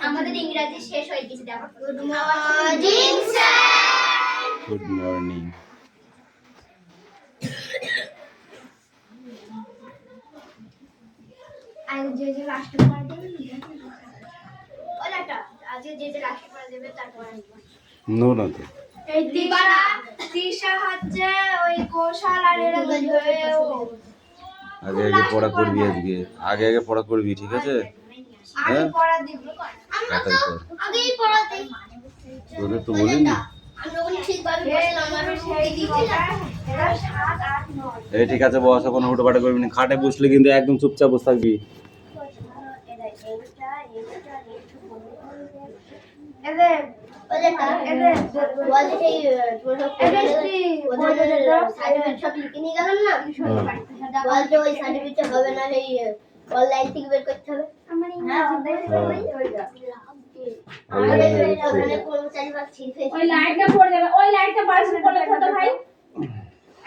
আমাদের ইংরেজি শেষ হয়ে গেছে। দেখো good morning sir. Good morning. আজ যে লাস্ট পড়া দেবে ওলাটা আজ যে লাস্ট পড়া দেবে তারপর নো না তো এই তিশা হচ্ছে ওই কোশাল আর এরা আগে পড়া করবি আগে পড়া করবি ঠিক আছে আগে পড়া দিব আগেই পড়া দেই তোরে তো বলিনি আমরা কোন ঠিকভাবে বসলাম আমরা সেই দিছিলাম এরা 7 8 9 এই ঠিক আছে বস কোনো হুটোপাটা করবি না খাটে বসলে কিন্তু একদম চুপচাপ বসে থাকবি এদের এদের বল সেই তোর সার্টিফিকেট সব লিখে নিয়ে গেলাম না বল তো ওই সার্টিফিকেট হবে না এই অনলাইন থেকে বের করতে হবে আমার ইংরেজি ওইটা ওই লাইটটা পড়ে যাবে ওই লাইটটা বালসে পড়লে তো ভাই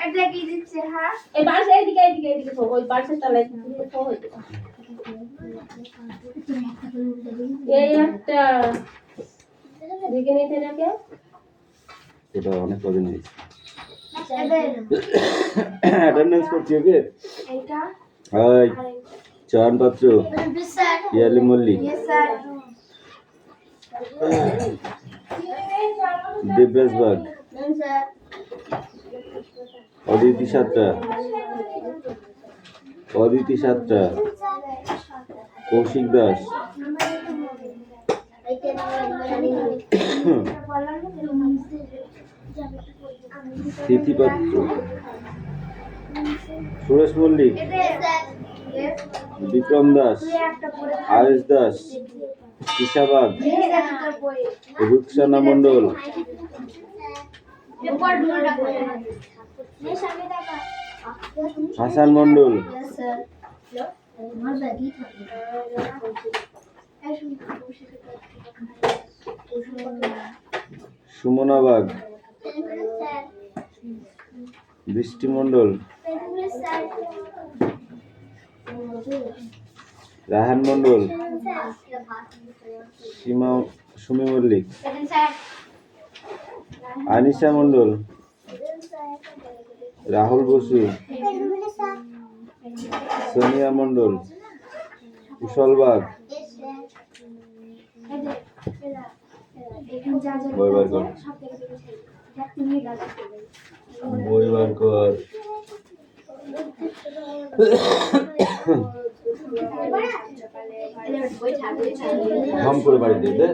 এটা কি দিচ্ছে হ্যাঁ এই বালস এইদিকে তো ওই বালসের তলায় তো হইছে এই একটা দেখে নিতে নাকি এটা অনেক কদিন হয়েছে অ্যাটেন্ডেন্স করছি ওকে এইটা হাই চান পাত্র স্যার ইয়ালি মল্লিক यस স্যার दिव्यस बाग अदिति सातटा कौशिक दास तिथि पात्र सुरेश मल्लिक विक्रम दास आयुष दास किशाबाग रुक्साना मंडल हासान मंडल सुमना बाग बृष्टि मंडल राहान मंडल सीमा सुमी मल्लिक आनिशा मंडल राहुल बसु सोनिया मंडल कुशल बाग हम করে বাড়ি দিতে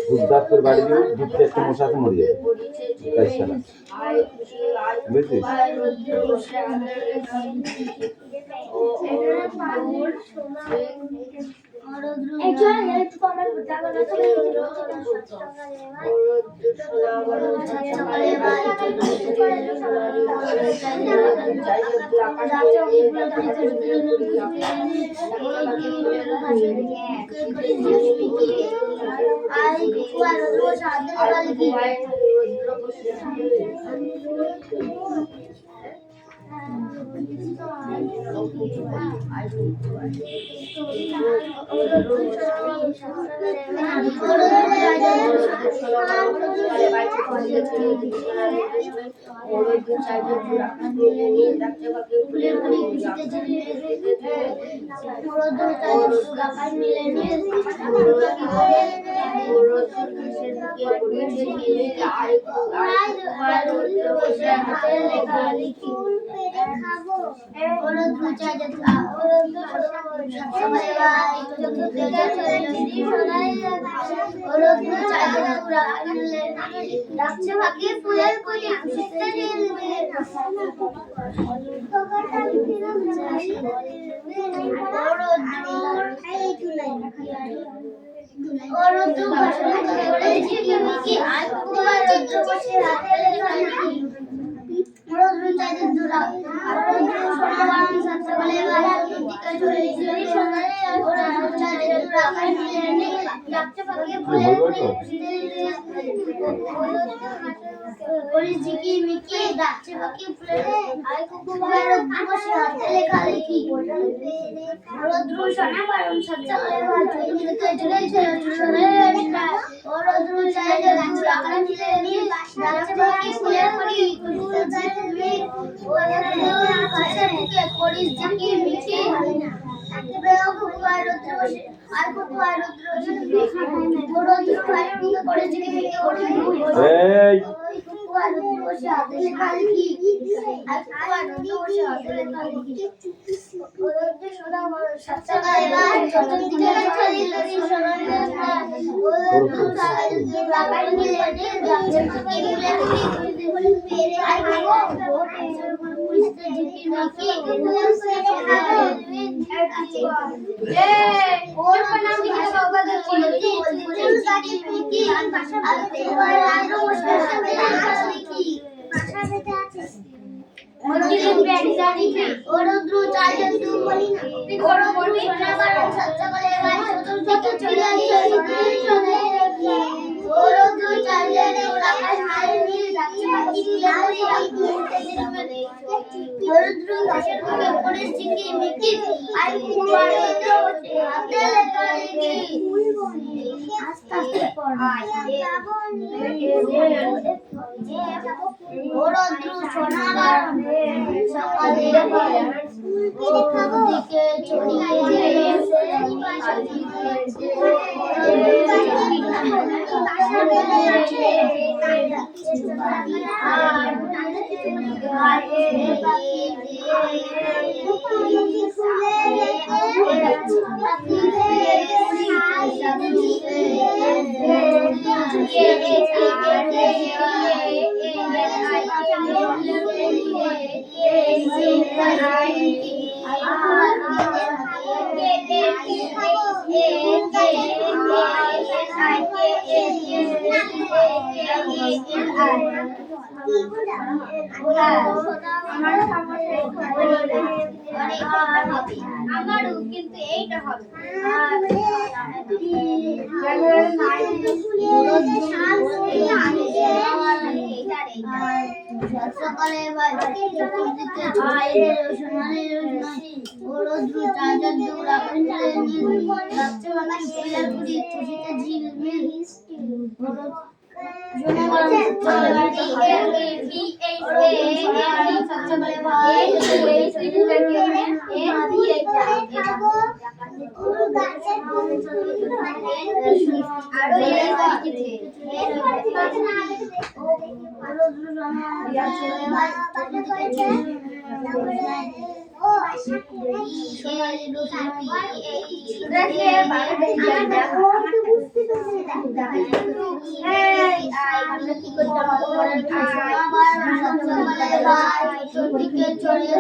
দুধ করে বাড়ি দিও দুধ একটু মশাতে মরে যাবে বুঝছিস করি ঝিকি মিকি ডাকছে বাকি প্লেনে আই কুকুরের বসে হাতে লেখা লিখি রোদ্রু সোনা বারণ সচ্চলে ভাজে দিতে চলে চলে রোদ্রু চাইলে রাখছে আকাশ মিলে নি ডাকছে বাকি ফুলে করি কুকুর চাইলে মি ওদের কাছে মুখে করি ঝিকি মিকি তাকে কুকুর রোদ্রু বসে আর কুকুর রোদ্রু রোদ্রু ভাই মুখে করে ঝিকি মিকি ওঠে এই বসে হাতে লেখা লিখি আর বসে হাতে লেখা লিখি সোনা সচ্চলে ভাই চতুর দিকে চলি লরি সোনা লাগাই মিলে নি যাচ্ছে কি মিলে নি মেরে আই গো পুলিশে ঝিকি মিকি এ ওর নাম লিখে বাবা দে বলতি ঝিকি মিকি আর তোমার আরো বসে লিখি ভাষা বেতে আছে মন্দিরে ব্যাডি জানি না ওরদ্রু চাইজন তু বলি না ওরদ্রু সোনাবার সচ্চলে ভাই চতুর্দিকে চলে চলে ওরদ্রু চাইজন আকাশ মারে নীল যাচ্ছে বাকি ওরদ্রু ঘাসের মুখে পড়ে ঝিকি মিকি আই কুকুর হাতে লেখা লিখি আস্তে আস্তে পড় ওরদ্রু সোনাবার সকালে দিকে ছড়িয়ে আমারও কিন্তু এইটা হবে সকালে চতুর্দিকে সোনালি রোদ্রু চাঁদের দৌড়া যাচ্ছে বাকি ফুলের কুড়ি খুশিতে ঝিলমিল চাকরিকে ছড়িয়ে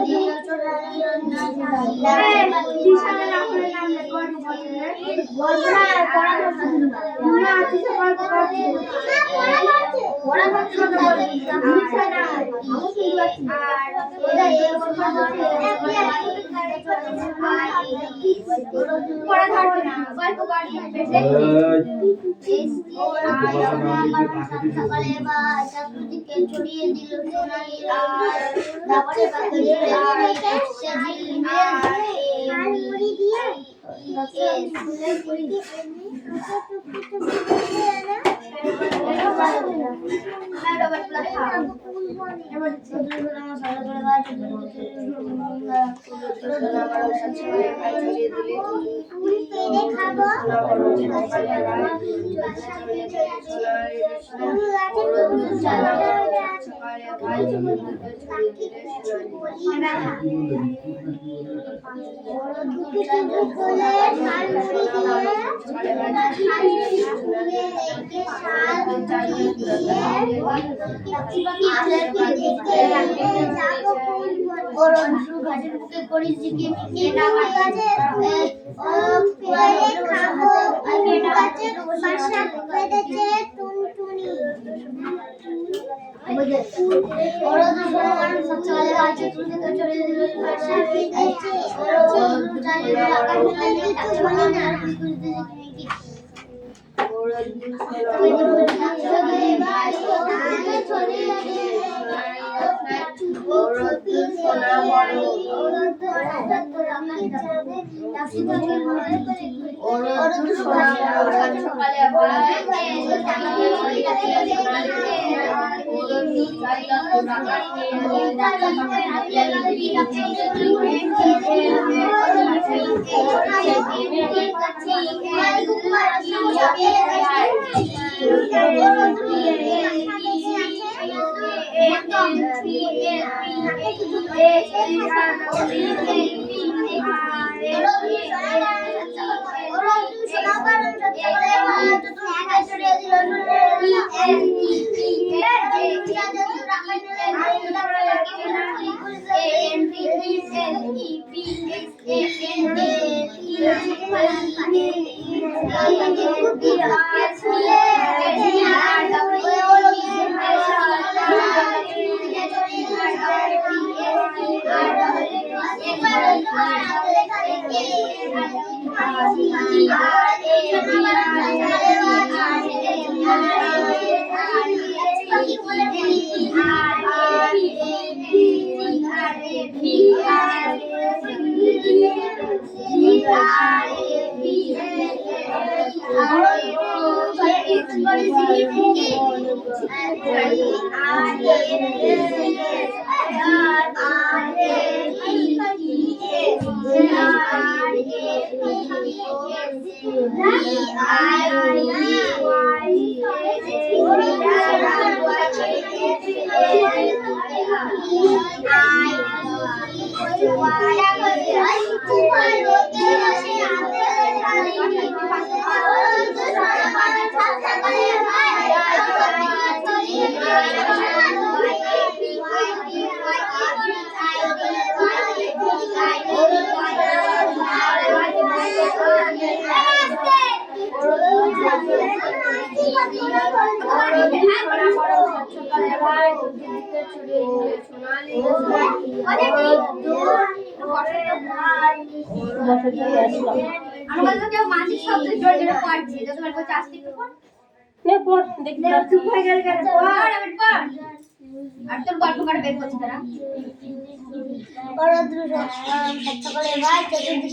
দিল সোনালি তারপরে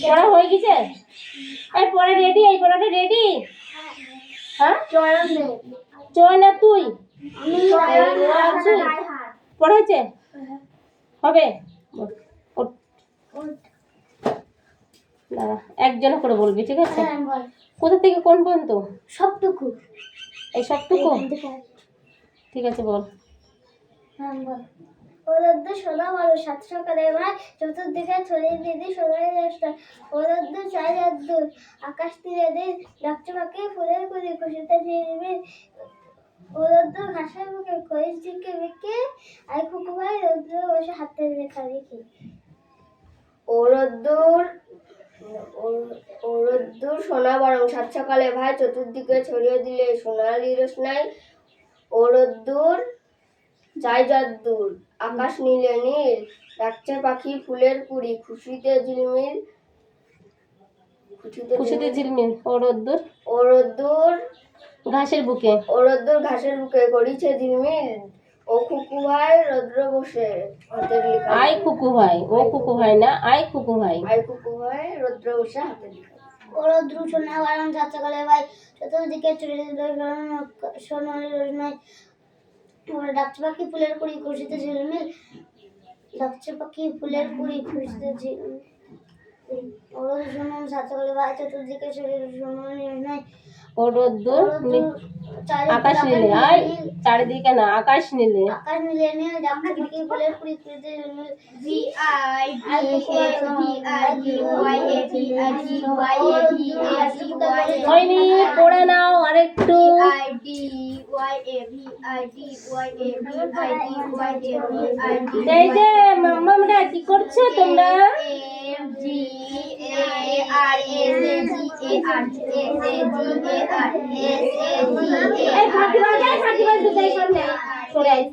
পড়া হয়ে গেছে? এই পড়া রেডি? এই পড়াটা রেডি? হ্যাঁ, চয় না তুই পড়াইছে হবে। দাঁড়া, একজন করে বলবি, ঠিক আছে? কোথা থেকে কোন পর্যন্ত? সবটুকু। এই সবটুকু? ঠিক আছে, বল। সোনা বড় সাত সকালে ভাই চতুর্দিকে ছড়িয়ে দিদি সোনার দশটা ওরদ্দ চাই দূর আকাশ তীরে দিন ডাকছে পাখি ফুলের কুড়ি খুশিতে ঝিরবে ওরদ্দ ঘাসের বুকে খরিস ঝিকে বিকে আই কুকু ভাই রৌদ্র বসে হাতে রেখা দেখি ওরদ্দুর সোনা বরং সাত সকালে ভাই চতুর্দিকে ছড়িয়ে দিলে সোনালি রোশনাই ওরদ্দুর চাই যদ্দূর আকাশ নীলে নীল ডাকছে পাখি ফুলের কুড়ি খুশিতে ঝিলমিল ওরদ্দুর ঘাসের বুকে করিছে ঝিলমিল ও খুকু ভাই রৌদ্র বসে হাতের লেখা আই খুকু ভাই, ও খুকু ভাই না, আই খুকু ভাই রৌদ্র বসে হাতের লেখা ওরদ্র সোনা বারণ সাত সকালে ভাই চতুর্দিকে ছড়িয়ে দিল সোনালি রোশনাই ডাকছে পাখি ফুলের কুড়ি খুশিতে ঝিলমিল ডাকছে পাখি ফুলের কুড়ি খুশিতে ঝিলমিল ওরদ্দুর সোনা সাত সকালে ভাই চতুর্দিকে ছড়িয়ে দিল সোনালি রোশনাই ওরদ্দুর আকাশ নীলে, আই চারিদিকে না, আকাশ নীলে নীল ডাকছে পাখি ফুলের কুড়ি খুশিতে ঝিলমিল হয়নি, পড়ে নাও আরেকটু। এই যে মাম্মামরা কি করছো তোমরা? এই ফাঁকি বাজ দুটাই সামনে সরে আয়।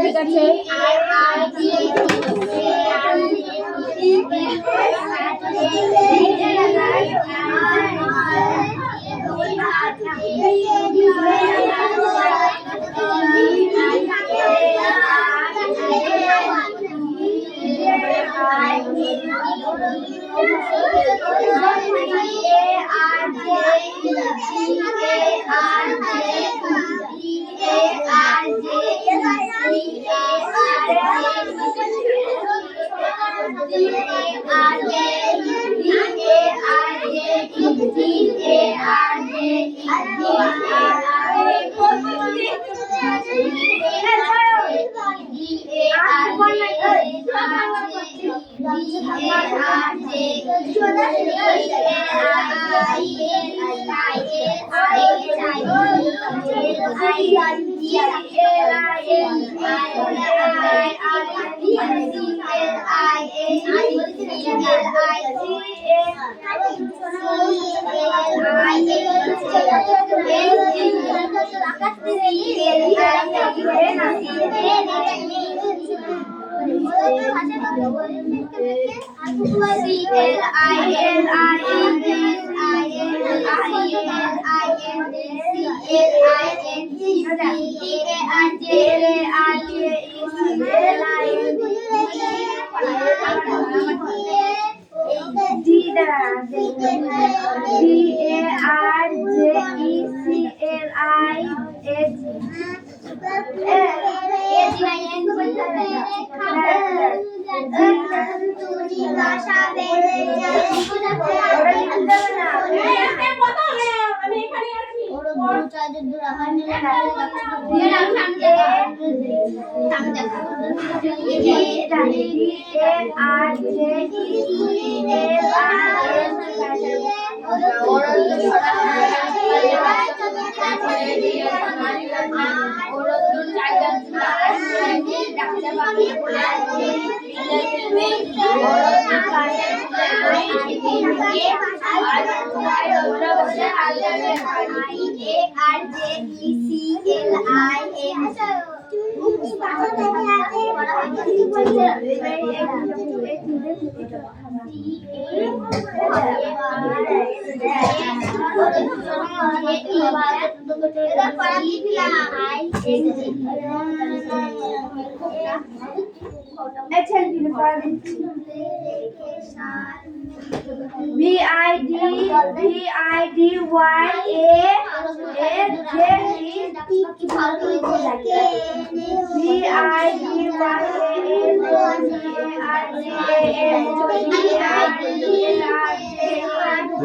ঠিক আছে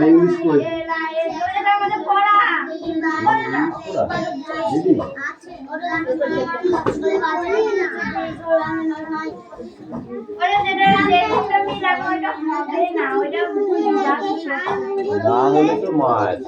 ইংলিশ কই না হলে তো মাছ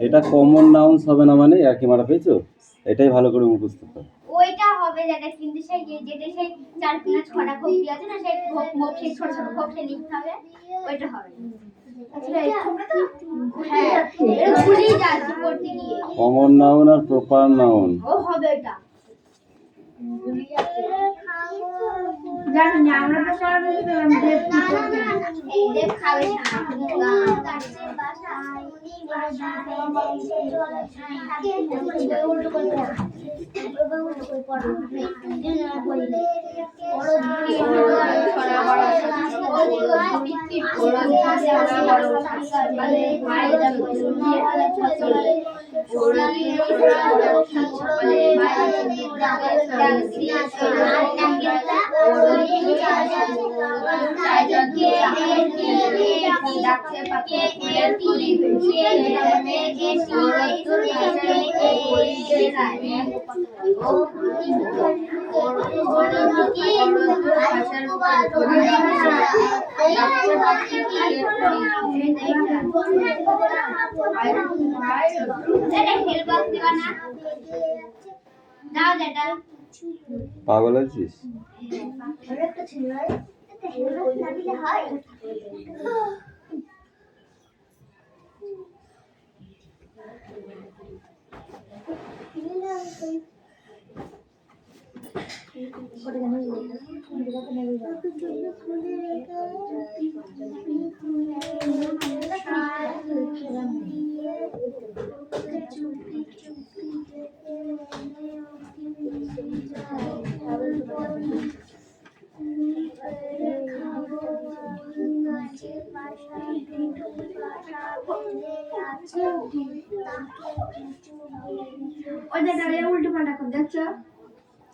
এটা কমন নাউন্স হবে না মানে আর কি মারা পেয়েছো এটাই ভালো করে মুখস্থ করো ওইটা হবে যেটা কিন্তু সেই যেটা সেই 4-5 ছটা কপি আছে না সেই মোপ সেই ছোট ছোট কপি লিখতে হবে ওইটা হবে কমন নাউন আর প্রপার নাউন ও হবে এটা দেব খাবে পাগল আছিস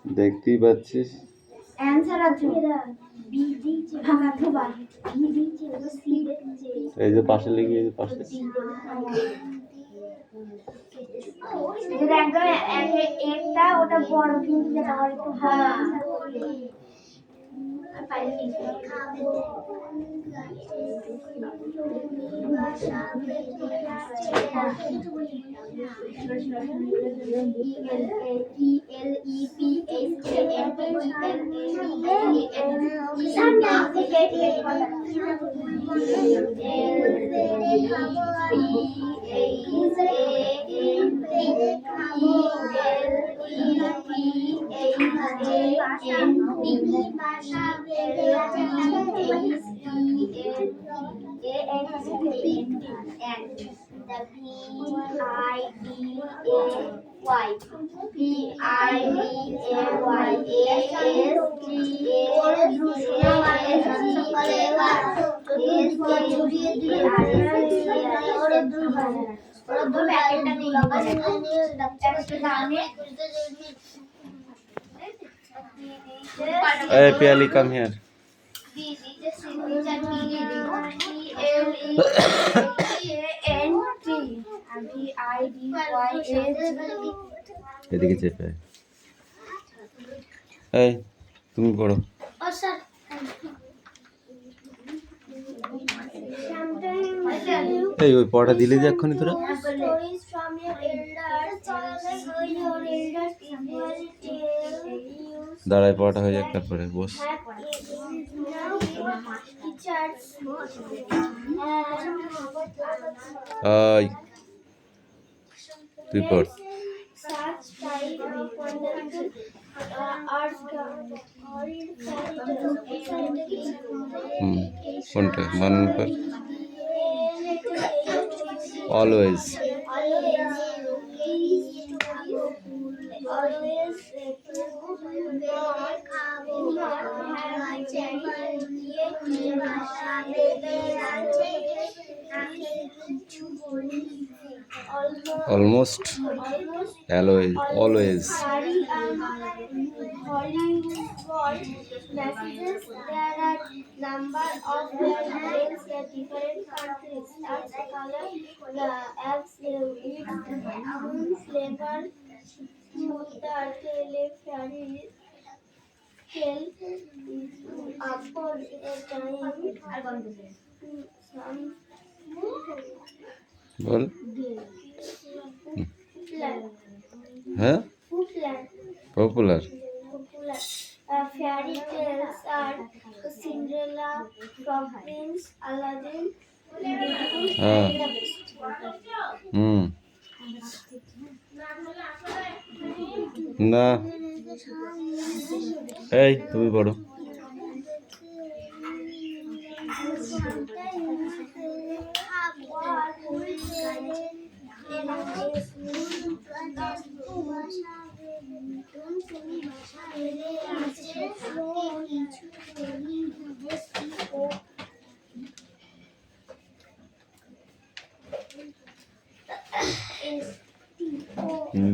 দেখতেই পাচ্ছিস এই যে পাশে লিখে এই যে পাশে একদম একটা ওটা বড় কিন্তু যেটা আর একটু Hey, Piali, come here. এদিকে চেপে এই তুমি পড়ো এই ওই পড়া দিলে যে এক্ষুনি তোরা দাঁড়ায়, পড়াটা হয়ে যাক তারপরে বস। আই তুই পড়। কোনটা বানান কর? Always. Almost, always, always. Hollywood messages. There are number of airlines in different countries. That's the color. The apps its moon flavor. The telephone tell upon a time. Some ball. plan. হ্যাঁ, Plan. Popular. Fairy tales are Cinderella, Frog Prince, Aladdin, হ্যাঁ, and the best. না, এই তুমি পড়ো।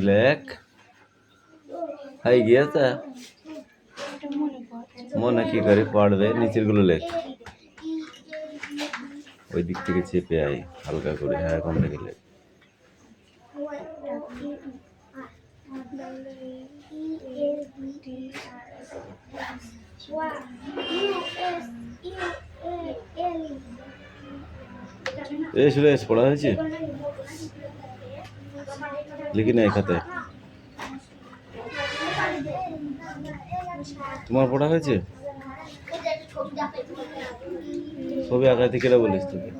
লেখ হয়ে গিয়েছে, মনে কি করে পড়বে? নিচের গুলো লেখ, ওই দিক থেকে চেপে আই হালকা করে। হ্যাঁ, কোন থেকে লেখ? এই সুরেশ, পড়া হয়েছে? লিখি না এই খাতায়। তোমার পড়া হয়েছে? ছবি আঁকাইতে কেটে বলিস তোকে?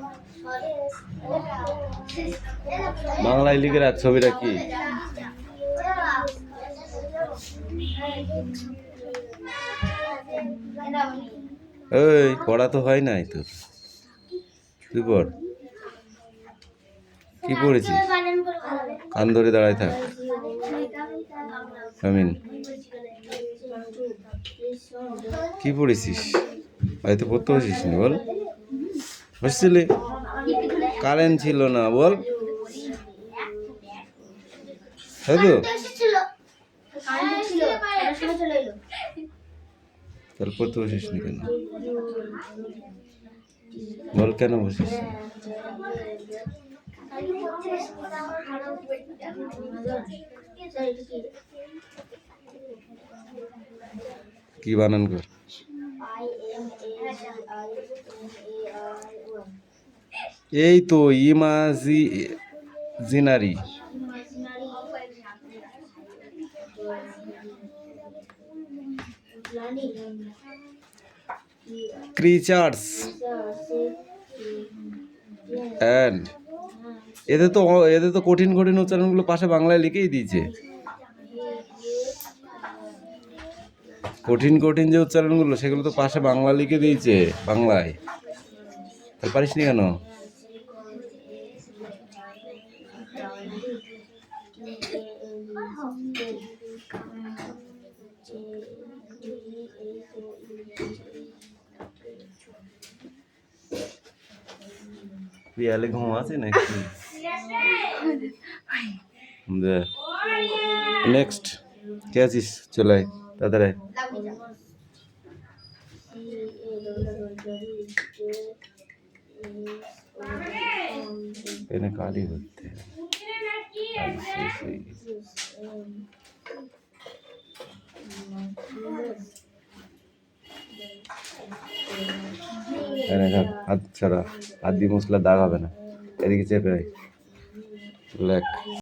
বাংলায় লিখে রাখ ছবিটা কি। এই পড়া তো হয় নাই তোর, তুই পড়। কি পড়েছিস? কান ধরে দাঁড়ায় থাক। আমিন, কি পড়েছিস? হয়তো পড়তে বসিস নি, বল। বসছিলি? কারেন্ট ছিল না, বল। তাই তো? তাহলে পড়তে বসিস নি কেন? বল, কেন বসিস নি? কি বানান কর? এই তো ইমাজিনারি। ক্রিচার্স অ্যান্ড এদের তো কঠিন কঠিন উচ্চারণগুলো পাশে বাংলায় লিখেই দিয়েছে। কঠিন কঠিন যে উচ্চারণগুলো সেগুলো তো পাশে বাংলা লিখে দিয়েছে বাংলায়। তাহলে পারিস নি কেন? পিয়ালে ঘুম আছে নাকি? নেক্সট কে আছিস? চলে আয় তাড়াতাড়ি। পেনে কালি হচ্ছে, হাত ছাড়া, হাত দিয়ে মশলা দাগ হবে না। এদিকে চেপে লেখ।